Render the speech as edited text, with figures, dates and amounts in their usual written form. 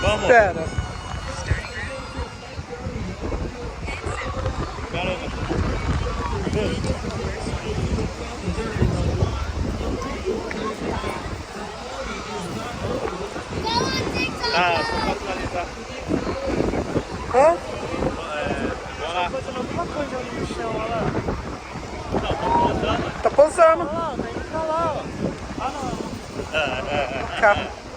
Vamos. Espera. Ah, só pra finalizar. Hã? Vai lá. Alguma coisa ali no chão, olha lá. Não, tô posando. Tá posando. Olha lá, tem que ficar lá, ó. Ah, não. Cá.